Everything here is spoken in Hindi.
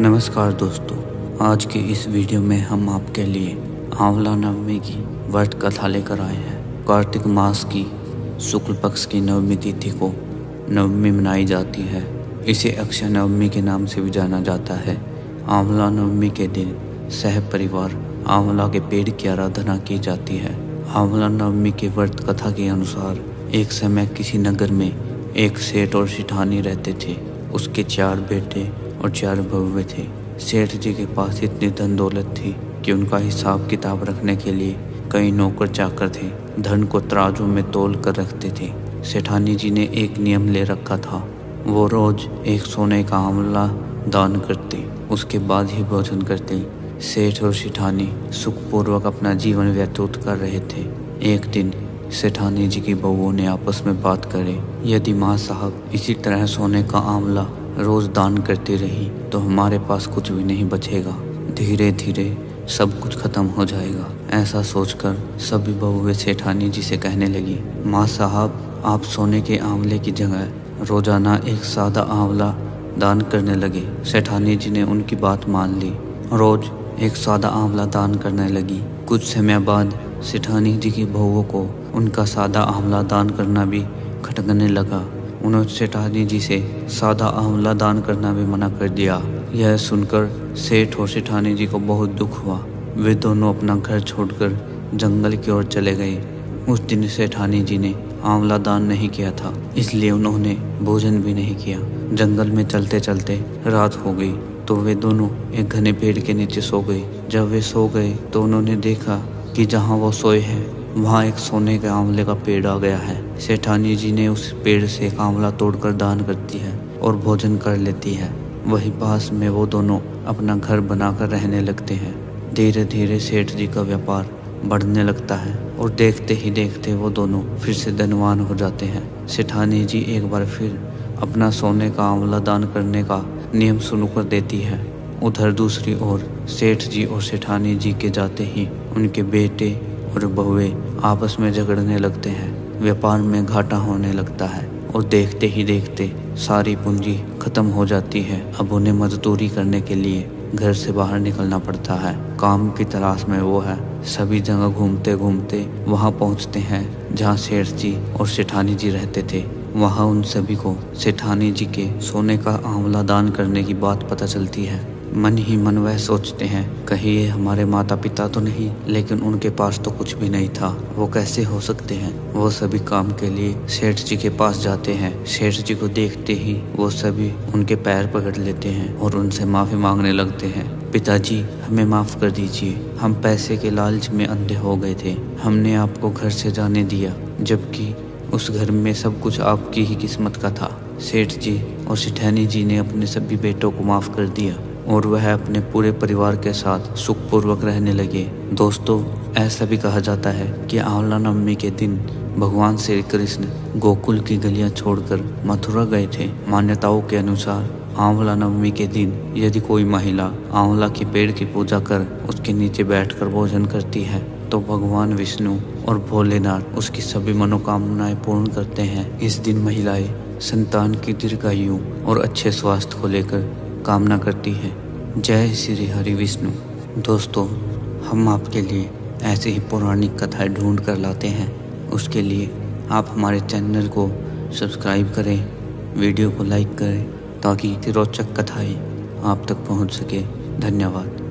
नमस्कार दोस्तों, आज की इस वीडियो में हम आपके लिए आंवला नवमी की व्रत कथा लेकर आए हैं। कार्तिक मास की शुक्ल पक्ष की नवमी तिथि को नवमी मनाई जाती है। इसे अक्षय नवमी के नाम से भी जाना जाता है। आंवला नवमी के दिन सह परिवार आंवला के पेड़ की आराधना की जाती है। आंवला नवमी के व्रत कथा के अनुसार एक समय किसी नगर में एक सेठ और सिठानी रहते थे। उसके 4 बेटे और 4 बहुएं थे। सेठ जी के पास इतनी धन दौलत थी कि उनका हिसाब किताब रखने के लिए कई नौकर चाकर थे। धन को तराजू में तोल कर रखते थे। सेठानी जी ने एक नियम ले रखा था, वो रोज एक सोने का आंवला दान करते, उसके बाद ही भोजन करते। सेठ और सेठानी सुखपूर्वक अपना जीवन व्यतीत कर रहे थे। एक दिन सेठानी जी की बहुओं ने आपस में बात करे, यदि माँ साहब इसी तरह सोने का आंवला रोज दान करती रही तो हमारे पास कुछ भी नहीं बचेगा, धीरे धीरे सब कुछ खत्म हो जाएगा। ऐसा सोचकर सभी बहुएं सेठानी जी से कहने लगी, माँ साहब आप सोने के आंवले की जगह रोजाना एक सादा आंवला दान करने लगे। सेठानी जी ने उनकी बात मान ली, रोज एक सादा आंवला दान करने लगी। कुछ समय बाद सेठानी जी की बहुओं को उनका सादा आंवला दान करना भी खटकने लगा। उन्होंने सेठानी जी से सादा आंवला दान करना भी मना कर दिया। यह सुनकर सेठ और सेठानी जी को बहुत दुख हुआ। वे दोनों अपना घर छोड़कर जंगल की ओर चले गए। उस दिन सेठानी जी ने आंवला दान नहीं किया था, इसलिए उन्होंने भोजन भी नहीं किया। जंगल में चलते चलते रात हो गई तो वे दोनों एक घने पेड़ के नीचे सो गए। जब वे सो गए तो उन्होंने देखा कि जहाँ वो सोए हैं वहाँ एक सोने के आंवले का पेड़ आ गया है। सेठानी जी ने उस पेड़ से एक आंवला तोड़कर दान करती है और भोजन कर लेती है। वही पास में वो दोनों अपना घर बनाकर रहने लगते हैं। धीरे धीरे सेठ जी का व्यापार बढ़ने लगता है और देखते ही देखते वो दोनों फिर से धनवान हो जाते हैं। सेठानी जी एक बार फिर अपना सोने का आंवला दान करने का नियम शुरू कर देती है। उधर दूसरी ओर सेठ जी और सेठानी जी के जाते ही उनके बेटे और बहुएं आपस में झगड़ने लगते हैं। व्यापार में घाटा होने लगता है और देखते ही देखते सारी पूंजी खत्म हो जाती है। अब उन्हें मजदूरी करने के लिए घर से बाहर निकलना पड़ता है। काम की तलाश में वो है। सभी जगह घूमते घूमते वहाँ पहुँचते हैं जहाँ सेठ जी और सेठानी जी रहते थे। वहाँ उन सभी को सेठानी जी के सोने का आंवला दान करने की बात पता चलती है। मन ही मन वह सोचते हैं, कहीं ये हमारे माता पिता तो नहीं, लेकिन उनके पास तो कुछ भी नहीं था, वो कैसे हो सकते हैं। वो सभी काम के लिए सेठ जी के पास जाते हैं। सेठ जी को देखते ही वो सभी उनके पैर पकड़ लेते हैं और उनसे माफ़ी मांगने लगते हैं। पिताजी हमें माफ़ कर दीजिए, हम पैसे के लालच में अंधे हो गए थे। हमने आपको घर से जाने दिया, जबकि उस घर में सब कुछ आपकी ही किस्मत का था। सेठ जी और सेठानी जी ने अपने सभी बेटों को माफ़ कर दिया और वह अपने पूरे परिवार के साथ सुखपूर्वक रहने लगे। दोस्तों, ऐसा भी कहा जाता है कि आंवला नवमी के दिन भगवान श्री कृष्ण गोकुल की गलियां छोड़कर मथुरा गए थे। मान्यताओं के अनुसार आंवला नवमी के दिन यदि कोई महिला आंवला के पेड़ की पूजा कर उसके नीचे बैठकर भोजन करती है तो भगवान विष्णु और भोलेनाथ उसकी सभी मनोकामनाएं पूर्ण करते हैं। इस दिन महिलाएं संतान की दीर्घायु और अच्छे स्वास्थ्य को लेकर कामना करती है। जय श्री हरि विष्णु। दोस्तों, हम आपके लिए ऐसे ही पौराणिक कथाएं ढूंढ कर लाते हैं। उसके लिए आप हमारे चैनल को सब्सक्राइब करें, वीडियो को लाइक करें ताकि रोचक कथाएं आप तक पहुंच सके। धन्यवाद।